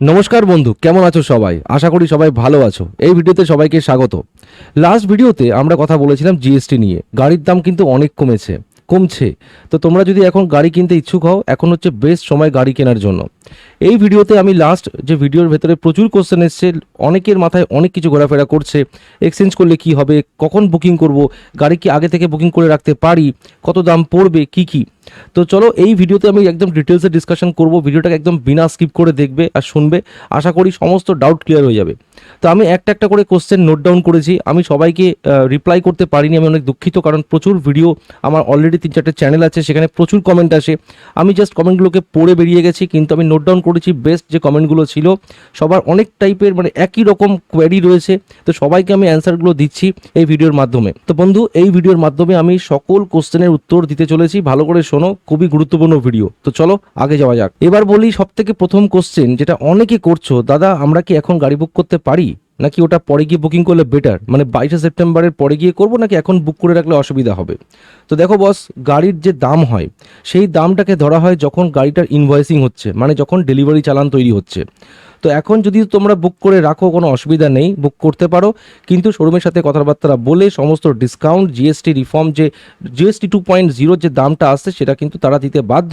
নমস্কার বন্ধু, কেমন আছো সবাই? আশা করি সবাই ভালো আছো। এই ভিডিওতে সবাইকে স্বাগত। লাস্ট ভিডিওতে আমরা কথা বলেছিলাম জিএসটি নিয়ে। গাড়ির দাম কিন্তু অনেক কমছে। তো তোমরা যদি এখন গাড়ি কিনতে ইচ্ছুক হও, এখন হচ্ছে বেস্ট সময় গাড়ি কেনার জন্য। এই ভিডিওতে আমি লাস্ট যে ভিডিওর ভেতরে প্রচুর কোশ্চেন এসছে, অনেকের মাথায় অনেক কিছু ঘোরাফেরা করছে। এক্সচেঞ্জ করলে কি হবে, কখন বুকিং করব, গাড়ি কি আগে থেকে বুকিং করে রাখতে পারি, কত দাম পড়বে, কি। তো চলো এই ভিডিওতে আমি একদম ডিটেলসে ডিসকাশন করব। ভিডিওটাকে একদম বিনা স্কিপ করে দেখবে আর শুনবে। আশা করি সমস্ত ডাউট ক্লিয়ার হয়ে যাবে। তো আমি একটা একটা করে কোশ্চেন নোট ডাউন করেছি। আমি সবাইকে রিপ্লাই করতে পারিনি, আমি অনেক দুঃখিত, কারণ প্রচুর ভিডিও আমার অলরেডি 3-4টে চ্যানেল আছে, সেখানে প্রচুর কমেন্ট আসে। আমি জাস্ট কমেন্টগুলোকে পড়ে বেরিয়ে গেছি, কিন্তু আমি নোট ডাউন করেছি বেস্ট যে কমেন্টগুলো ছিল। সবার অনেক টাইপের মানে একই রকম কোয়েরি রয়েছে, তো সবাইকে আমি অ্যান্সারগুলো দিচ্ছি এই ভিডিওর মাধ্যমে। তো বন্ধু, এই ভিডিওর মাধ্যমে আমি সকল কোশ্চেনের উত্তর দিতে চলেছি। ভালো করে শোনো, খুবই গুরুত্বপূর্ণ ভিডিও। তো চলো আগে যাওয়া যাক। এবার বলি সব থেকে প্রথম কোশ্চেন, যেটা অনেকে করছো, দাদা আমরা কি এখন গাড়ি বুক করতে পারি, নাকি ওটা পরে গিয়ে বুকিং করলে বেটার? মানে 22শে সেপ্টেম্বরের পরে গিয়ে করবো, নাকি এখন বুক করে রাখলে অসুবিধা হবে? তো দেখো বস, গাড়ির যে দাম হয় সেই দামটাকে ধরা হয় যখন গাড়িটার ইনভয়েসিং হচ্ছে, মানে যখন ডেলিভারি চালান তৈরি হচ্ছে। তো এখন যদি তোমরা বুক করে রাখো, কোনো অসুবিধা নেই, বুক করতে পারো। কিন্তু শোরুমের সাথে কথাবার্তা বলে সমস্ত ডিসকাউন্ট, জিএসটি রিফর্ম, যে জিএসটি 2.0 যে দামটা আসছে সেটা কিন্তু তারা দিতে বাধ্য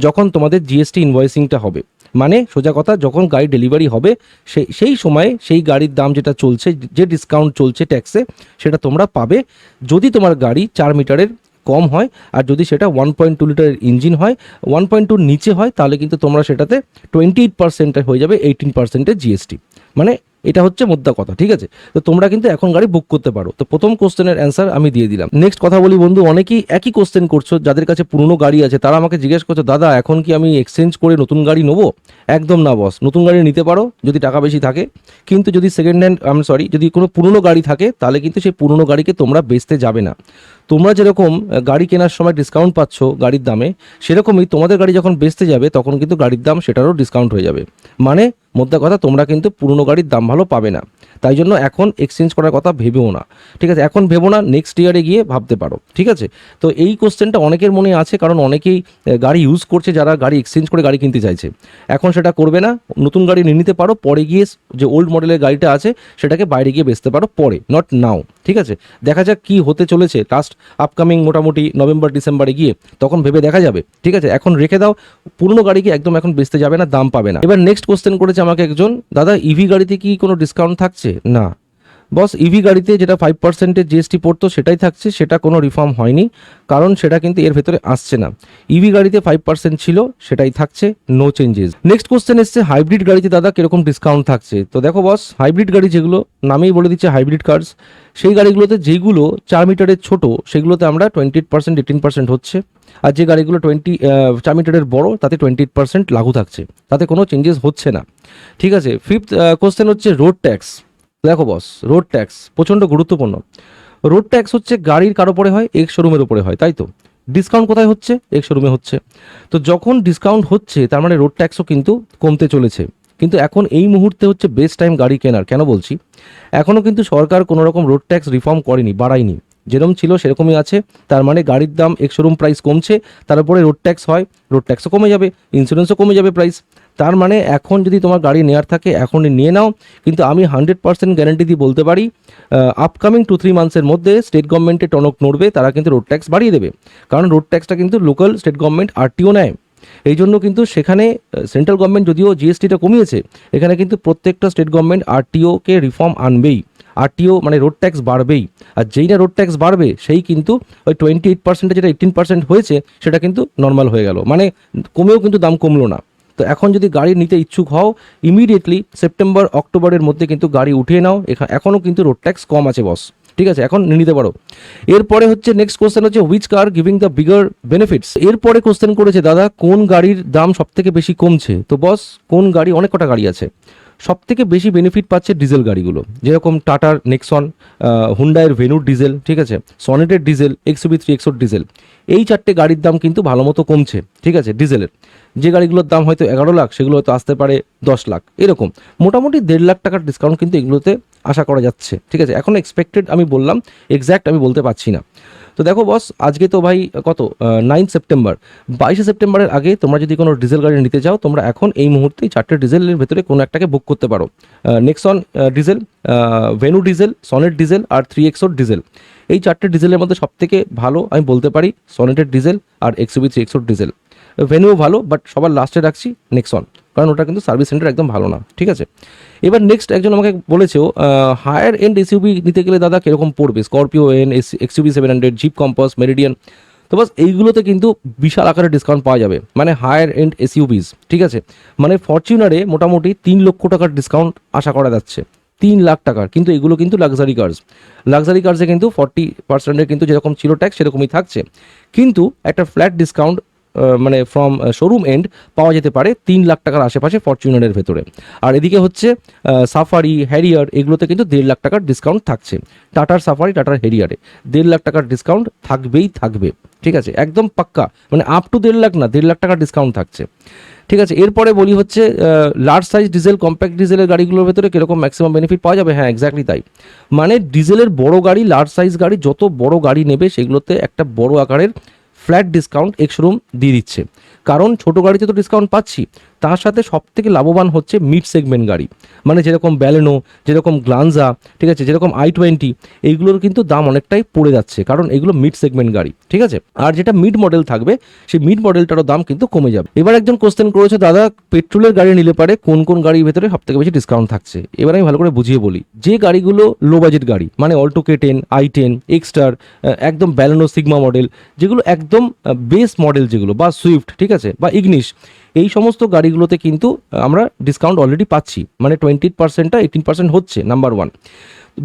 যখন তোমাদের জিএসটি ইনভয়েসিংটা হবে। মানে সোজা কথা, যখন গাড়ি ডেলিভারি হবে সেই সময় সেই গাড়ির দাম যেটা চলছে, যে ডিসকাউন্ট চলছে ট্যাক্সে, সেটা তোমরা পাবে যদি তোমার গাড়ি 4 মিটারের কম হয়। আর যদি সেটা 1.2 লিটারের ইঞ্জিন হয়, 1.2 নিচে হয়, তাহলে কিন্তু তোমরা সেটাতে 28% হয়ে যাবে 18% জিএসটি। মানে এটা হচ্ছে মোদ্দা কথা, ঠিক আছে? তো তোমরা কিন্তু এখন গাড়ি বুক করতে পারো। তো প্রথম কোশ্চেনের অ্যান্সার আমি দিয়ে দিলাম। নেক্সট কথা বলি বন্ধু, অনেকেই একই কোশ্চেন করছো, যাদের কাছে পুরনো গাড়ি আছে তারা আমাকে জিজ্ঞেস করছো, দাদা এখন কি আমি এক্সচেঞ্জ করে নতুন গাড়ি নেবো? একদম না বস, নতুন গাড়ি নিতে পারো যদি টাকা বেশি থাকে। কিন্তু যদি সেকেন্ড হ্যান্ড যদি কোনো পুরনো গাড়ি থাকে, তাহলে কিন্তু সেই পুরনো গাড়িকে তোমরা বেচতে যাবে না। তোমরা যেরকম গাড়ি কেনার সময় ডিসকাউন্ট পাচ্ছ গাড়ির দামে, সেরকমই তোমাদের গাড়ি যখন বেচতে যাবে তখন কিন্তু গাড়ির দাম সেটারও ডিসকাউন্ট হয়ে যাবে। মানে মোদ্দা কথা, তোমরা কিন্তু পুরনো গাড়ির দাম ভালো পাবে না। তাই জন্য এখন এক্সচেঞ্জ করার কথা ভেবেও না, ঠিক আছে? এখন ভেবো না, নেক্সট ইয়ারে গিয়ে ভাবতে পারো, ঠিক আছে? তো এই কোশ্চেনটা অনেকের মনে আছে, কারণ অনেকেই গাড়ি ইউজ করছে, যারা গাড়ি এক্সচেঞ্জ করে গাড়ি কিনতে চাইছে। এখন সেটা করবে না, নতুন গাড়ি নিয়ে নিতে পারো, পরে গিয়ে যে ওল্ড মডেলের গাড়িটা আছে সেটাকে বাইরে গিয়ে বেচতে পারো পরে, নট নাও, ঠিক আছে? দেখা যাক কি হতে চলেছে লাস্ট আপকামিং মোটামুটি নভেম্বর ডিসেম্বরে গিয়ে, তখন ভেবে দেখা যাবে, ঠিক আছে? এখন রেখে দাও, পুরনো গাড়িকে একদম এখন বেচতে যাবে না, দাম পাবে না। এবার নেক্সট কোশ্চেন করেছে আমাকে একজন, দাদা ইভি গাড়িতে কি কোনো ডিসকাউন্ট থাকছে? না বস, ইভি গাড়িতে যেটা 5% জিএসটি পড়তো সেটাই থাকছে, সেটা কোনো রিফর্ম হয়নি, কারণ সেটা কিন্তু এর ভেতরে আসছে না। ইভি গাড়িতে 5% ছিল, সেটাই থাকছে, নো চেঞ্জেস। নেক্সট কোশ্চেন এসছে, হাইব্রিড গাড়িতে দাদা কিরকম ডিসকাউন্ট থাকছে? তো দেখো বস, হাইব্রিড গাড়ি যেগুলো, নামেই বলে দিচ্ছে হাইব্রিড কার্স, সেই গাড়িগুলোতে যেগুলো 4 মিটারের ছোট, সেগুলোতে আমরা 28% 18% হচ্ছে। আর যে গাড়িগুলো 4 মিটারের বড়, তাতে 28% লাগু থাকছে, তাতে কোনো চেঞ্জেস হচ্ছে না, ঠিক আছে? ফিফথ কোশ্চেন হচ্ছে রোড ট্যাক্স। দেখো বস, রোড ট্যাক্স প্রচণ্ড গুরুত্বপূর্ণ। রোড ট্যাক্স হচ্ছে গাড়ির কার ওপরে হয়? এক্স শোরুমের উপরে হয়, তাই তো? ডিসকাউন্ট কোথায় হচ্ছে? এক্স শোরুমে হচ্ছে। তো যখন ডিসকাউন্ট হচ্ছে, তার মানে রোড ট্যাক্সও কিন্তু কমতে চলেছে। কিন্তু এখন এই মুহূর্তে হচ্ছে বেস্ট টাইম গাড়ি কেনার। কেন বলছি? এখনও কিন্তু সরকার কোনো রকম রোড ট্যাক্স রিফর্ম করেনি, বাড়ায়নি, যেরকম ছিল সেরকমই আছে। তার মানে গাড়ির দাম এক্স শোরুম প্রাইস কমছে, তার উপরে রোড ট্যাক্স হয়, রোড ট্যাক্সও কমে যাবে, ইন্স্যুরেন্সও কমে যাবে প্রাইস। তার মানে এখন যদি তোমার গাড়ি নেওয়ার থাকে এখনই নিয়ে নাও। কিন্তু আমি 100% গ্যারান্টি দিয়ে বলতে পারি, আপকামিং 2-3 মান্থসের মধ্যে স্টেট গভর্নমেন্টের টনক নড়বে, তারা কিন্তু রোড ট্যাক্স বাড়িয়ে দেবে। কারণ রোড ট্যাক্সটা কিন্তু লোকাল স্টেট গভর্নমেন্ট আরটিও নেয়। এই জন্য কিন্তু সেখানে সেন্ট্রাল গভর্নমেন্ট যদিও জিএসটিটা কমিয়েছে, এখানে কিন্তু প্রত্যেকটা স্টেট গভর্নমেন্ট আরটিওকে রিফর্ম আনবেই। আরটিও মানে রোড ট্যাক্স বাড়বেই। আর যেই না রোড ট্যাক্স বাড়বে, সেই কিন্তু ওই 28% যেটা 18% হয়েছে, সেটা কিন্তু নর্মাল হয়ে গেল, মানে কমেও কিন্তু দাম কমলো না। তো এখন যদি গাড়ি নিতে ইচ্ছুক হও, ইমিডিয়েটলি সেপ্টেম্বর অক্টোবরের মধ্যে কিন্তু গাড়ি উঠিয়ে নাও। এখনও কিন্তু রোড ট্যাক্স কম আছে বস, ঠিক আছে? এখন নিতে পারো। এরপরে হচ্ছে নেক্সট কোশ্চেন হচ্ছে, which car giving the bigger benefits? এরপরে কোশ্চেন করেছে, দাদা কোন গাড়ির দাম সব থেকে বেশি কমছে? তো বস, কোন গাড়ি, অনেক কটা গাড়ি আছে, সব থেকে বেশি বেনিফিট পাচ্ছে ডিজেল গাড়িগুলো, যেরকম টাটার নেক্সন, হুন্ডাইয়ের ভেনুর ডিজেল, ঠিক আছে, সনেটের ডিজেল, XUV3 এক্সোর ডিজেল। এই 4টে গাড়ির দাম কিন্তু ভালো মতো কমছে, ঠিক আছে? ডিজেলের যে গাড়িগুলোর দাম হয়তো 11 লাখ, সেগুলো হয়তো আসতে পারে 10 লাখ, এরকম মোটামুটি 1.5 লাখ টাকার ডিসকাউন্ট কিন্তু এগুলোতে আশা করা যাচ্ছে, ঠিক আছে। এখন এক্সপেক্টেড আমি বললাম, এক্স্যাক্ট আমি বলতে পারছি না। তো দেখো বস, আজকে তো ভাই কত 9 সেপ্টেম্বর, 22 সেপ্টেম্বরের আগে তোমরা যদি কোনো ডিজেল গাড়ি নিতে চাও, তোমরা এখন এই মুহূর্তেই 4টে ডিজেলের ভেতরে কোনো একটাকে বুক করতে পারো। Nexon diesel, Venue diesel, Sonet diesel আর 3XO ডিজেল। এই 4টে ডিজেলের মধ্যে সবথেকে ভালো আমি বলতে পারি সনেটের ডিজেল আর XUV 3XO ডিজেল। ভেনুও ভালো, বাট সবার লাস্টে রাখছি নেক্সন, কারণ ওটা কিন্তু সার্ভিস সেন্টার একদম ভালো না, ঠিক আছে। এবার নেক্সট একজন আমাকে বলেছেও হায়ার এন্ড এসইউভি নিতে গেলে দাদা কীরকম পড়বে, Scorpio N, XUV 700, Jeep Compass, Meridian. তো বাস এইগুলোতে কিন্তু বিশাল আকারে ডিসকাউন্ট পাওয়া যাবে, মানে হায়ার এন্ড এসইউভিস, ঠিক আছে। মানে ফরচুনারে মোটামুটি 3 লক্ষ টাকার ডিসকাউন্ট আশা করা যাচ্ছে, 3 লাখ টাকার। কিন্তু এগুলো কিন্তু লাক্সারি কার্স, লাক্সারি কার্সে কিন্তু 40%-এর কিন্তু যেরকম ছিল ট্যাক্স সেরকমই থাকছে, কিন্তু একটা ফ্ল্যাট ডিসকাউন্ট মানে ফ্রম শোরুম এন্ড পাওয়া যেতে পারে 3 লাখ টাকার আশেপাশে ফরচুনারের ভেতরে। আর এদিকে হচ্ছে সাফারি, হ্যারিয়ার, এগুলোতে কিন্তু 1.5 লাখ টাকার ডিসকাউন্ট থাকছে। টাটার সাফারি, টাটার হ্যারিয়ারে 1.5 লাখ টাকার ডিসকাউন্ট থাকবেই থাকবে, ঠিক আছে, একদম পাক্কা। মানে আপ টু 1.5 লাখ না, 1.5 লাখ টাকার ডিসকাউন্ট থাকছে, ঠিক আছে। এরপরে বলি হচ্ছে লার্জ সাইজ ডিজেল, কম্প্যাক্ট ডিজেলের গাড়িগুলোর ভেতরে কীরকম ম্যাক্সিমাম বেনিফিট পাওয়া যাবে। হ্যাঁ, এক্স্যাক্টলি তাই। মানে ডিজেলের বড় গাড়ি, লার্জ সাইজ গাড়ি, যত বড় গাড়ি নেবে সেগুলোতে একটা বড় আকারের ফ্ল্যাট ডিসকাউন্ট এক্স-শোরুম দিয়ে দিচ্ছে। কারণ ছোটো গাড়িতে তো ডিসকাউন্ট পাচ্ছি, তার সাথে সবথেকে লাভবান হচ্ছে মিড সেগমেন্ট গাড়ি, মানে যেরকম ব্যালেনো, যেরকম গ্লানজা, ঠিক আছে, যেরকম i20, এইগুলোর কিন্তু দাম অনেকটাই পড়ে যাচ্ছে, কারণ এগুলো মিড সেগমেন্ট গাড়ি, ঠিক আছে। আর যেটা মিড মডেল থাকবে সেই মিড মডেলটারও দাম কিন্তু কমে যাবে। এবার একজন কোশ্চেন করেছে, দাদা পেট্রোলের গাড়ি নিলে পারে কোন কোন গাড়ির ভেতরে সবথেকে বেশি ডিসকাউন্ট থাকছে। এবার আমি ভালো করে বুঝিয়ে বলি। যে গাড়িগুলো লো বাজেট গাড়ি, মানে অল্টো K10, i10, এক্সটার, একদম ব্যালেনো সিগমা মডেল, যেগুলো একদম বেস মডেল, যেগুলো বা সুইফট, ঠিক আছে, বা ইগনিশ, এই সমস্ত গাড়িগুলোতে কিন্তু আমরা ডিসকাউন্ট অলরেডি পাচ্ছি, মানে 20%টা 18% হচ্ছে, নাম্বার 1।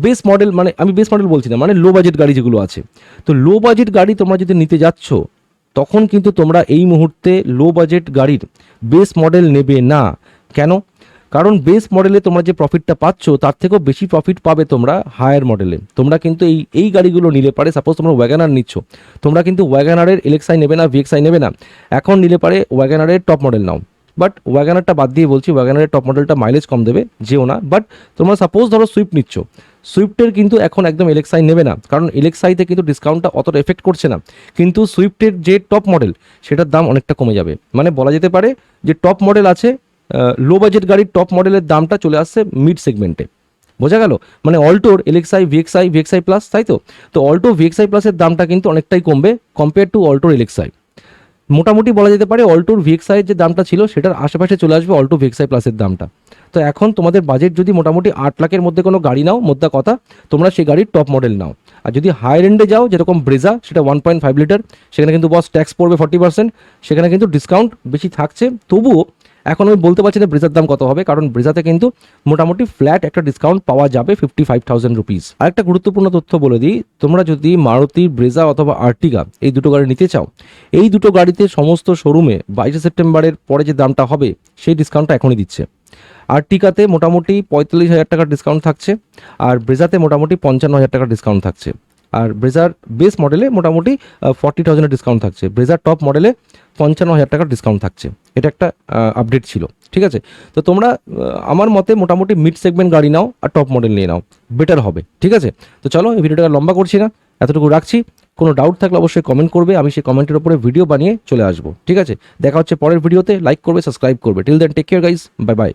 বেস মডেল, মানে আমি বেস মডেল বলছি না, মানে লো বাজেট গাড়ি যেগুলো আছে। তো লো বাজেট গাড়ি তোমরা যদি নিতে যাচ্ছ, তখন কিন্তু তোমরা এই মুহূর্তে লো বাজেট গাড়ির বেস মডেল নেবে না। কেন? কারণ বেস মডেলে তোমরা যে প্রফিটটা পাচ্ছ তার থেকেও বেশি প্রফিট পাবে তোমরা হায়ার মডেলে। তোমরা কিন্তু এই গাড়িগুলো নিলে পারে, সাপোজ তোমরা ওয়াগানার নিচ্ছ, তোমরা কিন্তু ওয়াগানারের এলএক্সআই নেবে না, ভিএক্সআই নেবে না, এখন নিলে পারে ওয়াগানারের টপ মডেল নাও। বাট ওয়াগানারটা বাদ দিয়ে বলছি, ওয়াগানারের টপ মডেলটা মাইলেজ কম দেবে, যেও না। বাট তোমরা সাপোজ ধরো সুইফট নিচ্ছ, সুইফটের কিন্তু এখন একদম এলএক্সআই নেবে না, কারণ এলএক্সআইতে কিন্তু ডিসকাউন্টটা অতটা এফেক্ট করছে না, কিন্তু সুইফটের যে টপ মডেল সেটার দাম অনেকটা কমে যাবে। মানে বলা যেতে পারে যে টপ মডেল আছে, লো বাজেট গাড়ির টপ মডেলের দামটা চলে আসছে মিড সেগমেন্টে, বোঝা গেল? মানে অল্টোর এলএক্সআই, ভিএক্সআই প্লাস, তাই তো। তো অল্টো ভিএক্সআই প্লাসের দামটা কিন্তু অনেকটাই কমবে কম্পেয়ার টু অল্টোর এলএক্সআই। মোটামুটি বলা যেতে পারে অল্টোর ভিএক্সআইয়ের যে দামটা ছিল সেটার আশেপাশে চলে আসবে অল্টো ভিএক্সআই প্লাসের দামটা। তো এখন তোমাদের বাজেট যদি মোটামুটি 8 লাখের মধ্যে কোনো গাড়ি নাও, মোদ্দা কথা, তোমরা সেই গাড়ির টপ মডেল নাও। আর যদি হায়ার এন্ডে যাও, যেরকম ব্রেজা, সেটা 1.5 লিটার, সেখানে কিন্তু বস ট্যাক্স পড়বে 40%, সেখানে কিন্তু ডিসকাউন্ট বেশি থাকছে। তবুও এখন আমি বলতে পারছি না ব্রেজার দাম কত হবে, কারণ ব্রেজাতে কিন্তু মোটামুটি ফ্ল্যাট একটা ডিসকাউন্ট পাওয়া যাবে 55,000 রুপিস। আর একটা গুরুত্বপূর্ণ তথ্য বলে দিই, তোমরা যদি মারুতি ব্রেজা অথবা আর্টিগা এই দুটো গাড়ি নিতে চাও, এই দুটো গাড়িতে সমস্ত শোরুমে 22 সেপ্টেম্বরের পরে যে দামটা হবে সেই ডিসকাউন্টটা এখনই দিচ্ছে। আর্টিকাতে মোটামুটি 45,000 টাকার ডিসকাউন্ট থাকছে, আর ব্রেজাতে মোটামুটি 55,000 টাকার ডিসকাউন্ট থাকছে। আর ব্রেজার বেস মডেলে মোটামুটি 40,000 ডিসকাউন্ট থাকছে, ব্রেজার টপ মডেলে 55,000 টাকার ডিসকাউন্ট থাকছে। এটা একটা আপডেট ছিল, ঠিক আছে। তো তোমরা আমার মতে মোটামুটি মিড সেগমেন্ট গাড়ি নাও আর টপ মডেল নিয়ে নাও, বেটার হবে, ঠিক আছে। তো চলো, এই ভিডিওটা লম্বা করছি না, এতটুকু রাখছি। কোনো ডাউট থাকলে অবশ্যই কমেন্ট করবে, আমি সেই কমেন্টের উপরে ভিডিও বানিয়ে চলে আসবো, ঠিক আছে। দেখা হচ্ছে পরের ভিডিওতে, লাইক করবে, সাবস্ক্রাইব করবে। Till then take care guys, bye by.